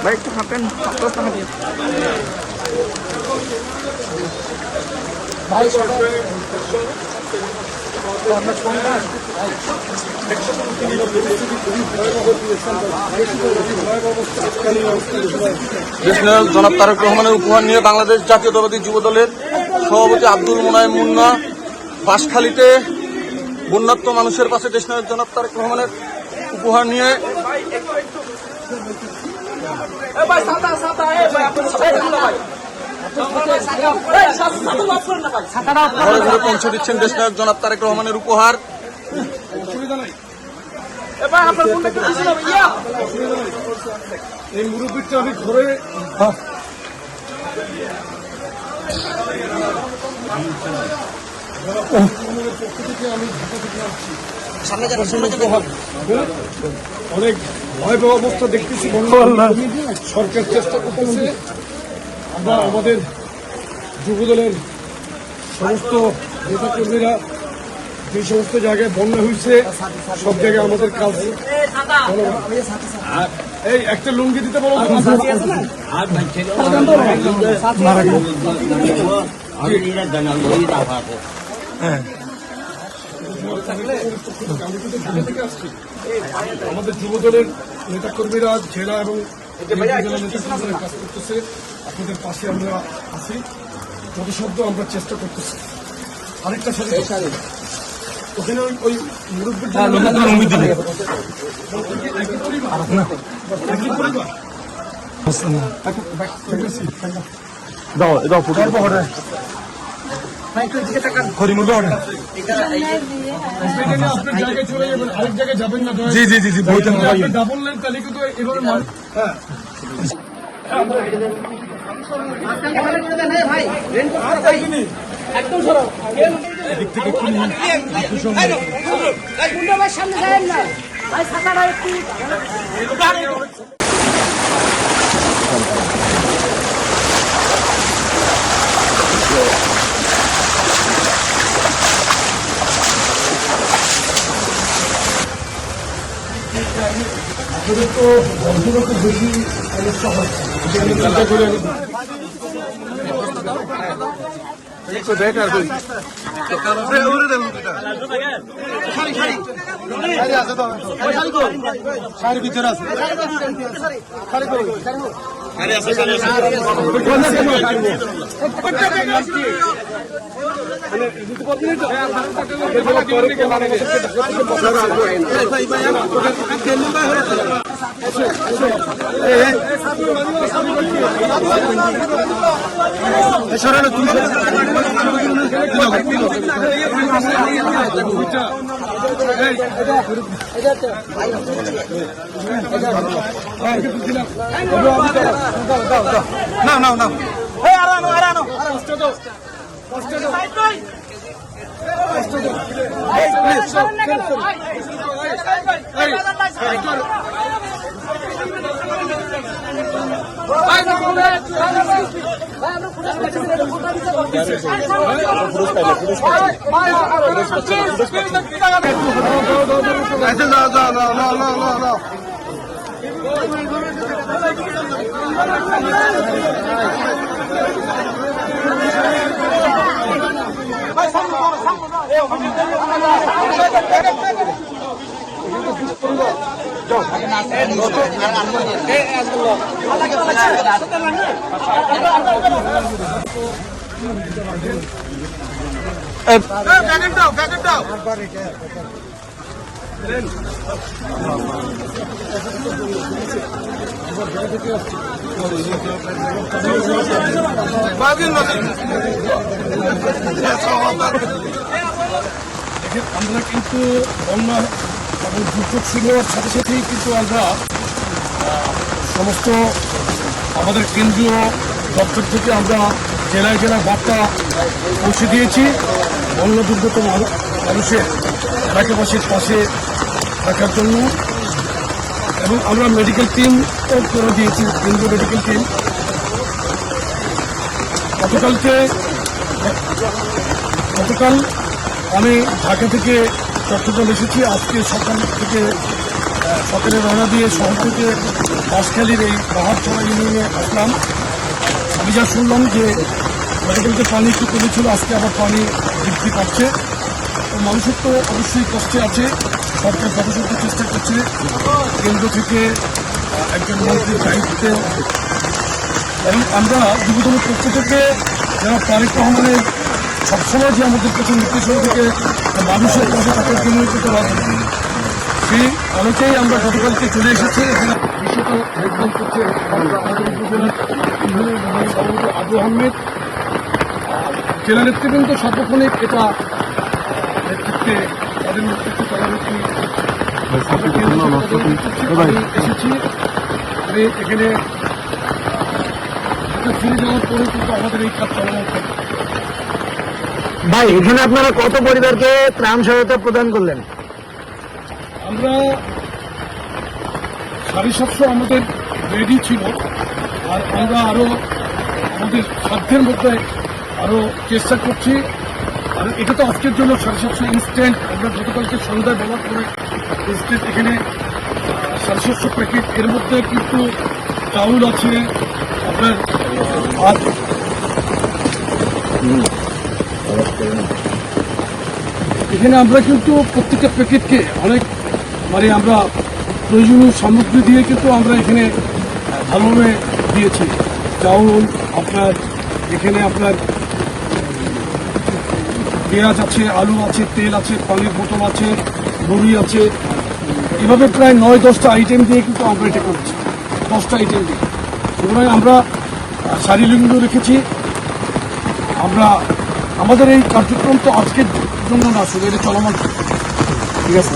ভাই একটু হাঁটেন, 10 টাকা দিয়ে। জনাব তারেক রহমানের উপহার নিয়ে বাংলাদেশ জাতীয়তাবাদী যুব দলের সভাপতি আব্দুল মোনায়েম মুন্না বাঁশখালীতে বন্যাত্ম মানুষের পাশে দেশনায়ক জনাব তারেক রহমানের উপহার নিয়ে ঘরে ঘরে পৌঁছে দিচ্ছেন দেশনায়ক জনাব তারেক রহমানের উপহার। এই মুরব্বীটা আমি ঘরে পক্ষ থেকে আমি ঢাকা থেকে আসছি। অনেক ভয়াবহ অবস্থা দেখতেছি, সরকার চেষ্টা করতেছে। আমরা আমাদের যুবদলের সমস্ত নেতাকর্মীরা যে সমস্ত জায়গায় বন্যা হয়েছে সব জায়গায় আমাদের কাজ। এই একটা লুঙ্গি দিতে বলো। আমাদের যুবদলের নেতাকর্মীরা জেলা এবং কাজ করতেছে, আপনাদের পাশে আমরা আছি, যথাসাধ্য আমরা চেষ্টা করতেছি। আরেকটা সাথে ওখানে ওই মুরব্বী জায়গায় চলে যাবেন, আরেক জায়গায় যাবেন না। জি জি জি জি বললেন তাহলে কিন্তু এভাবে তো বন্ধুরা তো বেশি সমস্যা হচ্ছে। ভিতরে আছে না না না আমরা কিন্তু বন্যা এবং দুর্যোগ শুরু হওয়ার সাথে সাথেই কিন্তু আমরা সমস্ত আমাদের কেন্দ্রীয় দপ্তর থেকে আমরা জেলায় জেলায় বার্তা পৌঁছে দিয়েছি বন্যা দুর্গত মানুষের এলাকাবাসীর পাশে রাখার জন্য। এবং আমরা মেডিকেল টিমও করে দিয়েছি, কেন্দ্রীয় মেডিকেল টিম। গতকাল আমি ঢাকা থেকে চট্টগ্রাম এসেছি। আজকে সকাল থেকে সকালে রওনা দিয়ে শহর থেকে বাঁশখালীর এই পাহাড়ছড়া ইউনিয়নে আসলাম। আমি যা শুনলাম যে গতকালকে পানি একটু কমেছিল, আজকে আবার পানি বৃদ্ধি পাচ্ছে। তো মানুষের তো অবশ্যই কষ্টে আছে, সরকার যথাযথ চেষ্টা করছে। কেন্দ্র থেকে একজন মন্ত্রীর দায়িত্বে, এবং আমরা যুবদলের পক্ষ থেকে যারা তারেক রহমানের সবসময় যে আমাদের কাছে নির্দেশনা থেকে মানুষের কাছে তাদের জন্য রাজনীতি, সেই আলোকেই আমরা গতকালকে চলে এসেছি। এখানে বিষয়টা হেডলাইন করছে আমাদের উপজেলার সভাপতি আবু আহমেদ, জেলা নেতৃবৃন্দ সার্বক্ষণিক এটা নেতৃত্বে তাদের নেতৃত্বে তদারকি এসেছি। আমি এখানে ফিরে যাওয়ার পরে কিন্তু আমাদের এই কাজ চালানো থাকে। ভাই, এখানে আপনারা কত পরিবারকে ত্রাণ সহায়তা প্রদান করলেন? আমরা 750 আমাদের রেডি ছিল, আর আমরা আরো আমাদের সাধ্যের মধ্যে আরো চেষ্টা করছি। আর এটা তো আজকের জন্য 750 ইনস্ট্যান্ট। আমরা গতকালকে সন্ধ্যায় বলার পরে ইনস্ট্যান্ট এখানে 750 প্যাকেট। এর মধ্যে কিন্তু চাউল আছে আপনার, আর এখানে আমরা কিন্তু প্রত্যেকটা প্যাকেটকে অনেক আমরা প্রয়োজনীয় সামগ্রী দিয়ে কিন্তু আমরা এখানে ভালোভাবে দিয়েছি। চাউল আপনার, এখানে আপনার পেঁয়াজ আছে, আলু আছে, তেল আছে, পানির বোতল আছে, বড়ি আছে, এভাবে প্রায় 9-10টা আইটেম দিয়ে কিন্তু আমরা এটা করছি। 10টা আইটেম দিয়ে সুতরাং আমরা শারীরিক রেখেছি। আমরা আমাদের এই কার্যক্রম তো আজকের জন্য না, শুধু এটা চলমান। ঠিক আছে।